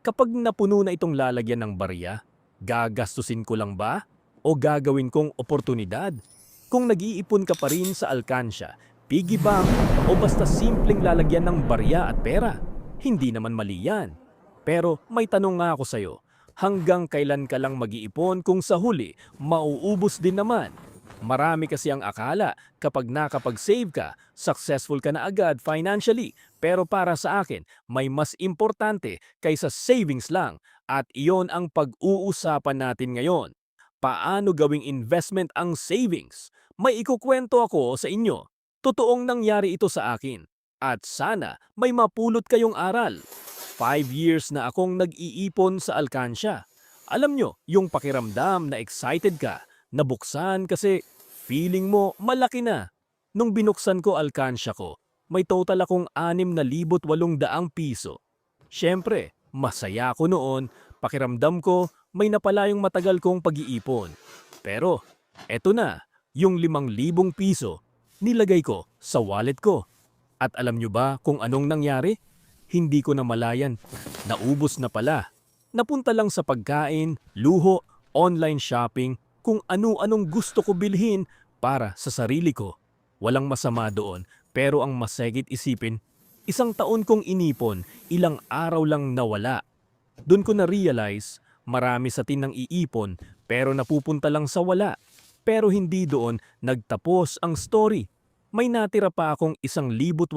Kapag napuno na itong lalagyan ng barya, gagastusin ko lang ba? O gagawin kong oportunidad? Kung nag-iipon ka pa rin sa alkansya, piggy bank o basta simpleng lalagyan ng barya at pera, hindi naman mali yan. Pero may tanong nga ako sa'yo, hanggang kailan ka lang mag-iipon kung sa huli, mauubos din naman? Marami kasi ang akala kapag nakapag-save ka, successful ka na agad financially. Pero para sa akin, may mas importante kaysa savings lang at iyon ang pag-uusapan natin ngayon. Paano gawing investment ang savings? May ikukwento ako sa inyo. Totoong nangyari ito sa akin. At sana may mapulot kayong aral. 5 years na akong nag-iipon sa alkansya. Alam nyo, yung pakiramdam na excited ka, nabuksan kasi feeling mo malaki na. Nung binuksan ko alkansya ko, may total akong 6,800 piso. Siyempre, masaya ako noon, pakiramdam ko may napalayong matagal kong pag-iipon. Pero, eto na, yung 5,000 piso, nilagay ko sa wallet ko. At alam nyo ba kung anong nangyari? Hindi ko namalayan. Naubos na pala. Napunta lang sa pagkain, luho, online shopping, kung ano-anong gusto ko bilhin para sa sarili ko. Walang masama doon, pero ang masagit isipin, 1 taon kong inipon, ilang araw lang nawala. Doon ko na-realize, marami sa atin nang iipon pero napupunta lang sa wala. Pero hindi doon nagtapos ang story. May natira pa akong 1,800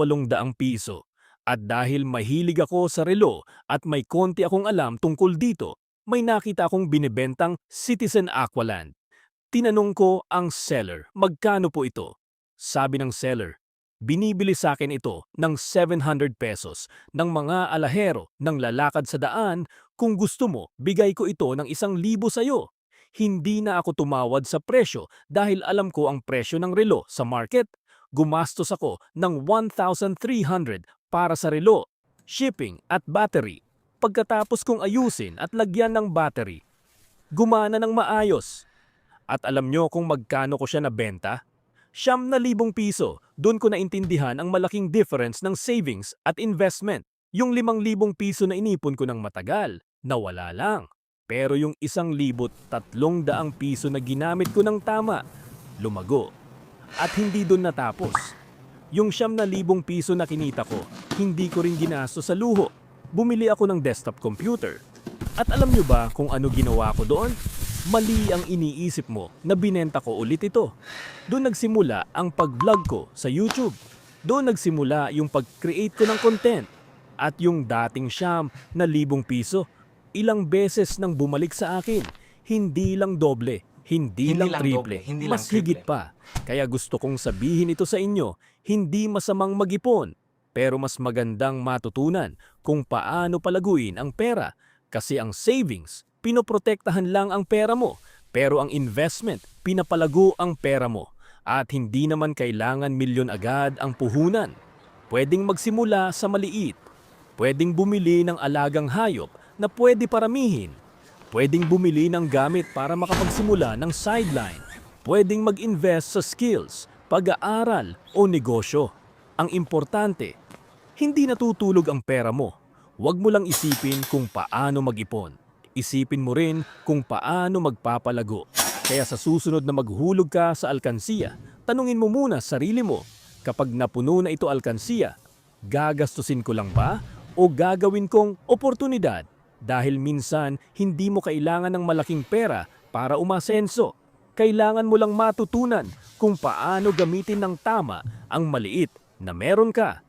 piso. At dahil mahilig ako sa relo at may konti akong alam tungkol dito, may nakita akong binibentang Citizen Aqualand. Tinanong ko ang seller, magkano po ito? Sabi ng seller, binibili sa akin ito ng 700 pesos ng mga alahero ng lalakad sa daan. Kung gusto mo, bigay ko ito ng 1,000 sa'yo. Hindi na ako tumawad sa presyo dahil alam ko ang presyo ng relo sa market. Gumastos ako ng 1,300 para sa relo, shipping at battery. Pagkatapos kong ayusin at lagyan ng battery, gumana ng maayos. At alam nyo kung magkano ko siya nabenta? 9,000 piso. Doon ko naintindihan ang malaking difference ng savings at investment. Yung 5,000 piso na inipon ko ng matagal, nawala lang. Pero yung 1,300 piso na ginamit ko ng tama, lumago. At hindi doon natapos. Yung 9,000 piso na kinita ko, hindi ko rin ginasto sa luho. Bumili ako ng desktop computer. At alam nyo ba kung ano ginawa ko doon? Mali ang iniisip mo na binenta ko ulit ito. Doon nagsimula ang pag-vlog ko sa YouTube. Doon nagsimula yung pag-create ko ng content. At yung dating 9,000 piso, ilang beses nang bumalik sa akin. Hindi lang doble, hindi lang triple, mas higit pa. Kaya gusto kong sabihin ito sa inyo, hindi masamang mag-ipon. Pero mas magandang matutunan kung paano palaguin ang pera. Kasi ang savings, pinoprotektahan lang ang pera mo. Pero ang investment, pinapalago ang pera mo. At hindi naman kailangan milyon agad ang puhunan. Pwedeng magsimula sa maliit. Pwedeng bumili ng alagang hayop na pwede paramihin. Pwedeng bumili ng gamit para makapagsimula ng sideline. Pwedeng mag-invest sa skills, pag-aaral o negosyo. Ang importante, hindi natutulog ang pera mo. Huwag mo lang isipin kung paano mag-ipon. Isipin mo rin kung paano magpapalago. Kaya sa susunod na maghulog ka sa alkansiya, tanungin mo muna sarili mo, kapag napuno na ito alkansiya, gagastusin ko lang ba o gagawin kong oportunidad? Dahil minsan, hindi mo kailangan ng malaking pera para umasenso. Kailangan mo lang matutunan kung paano gamitin ng tama ang maliit na meron ka.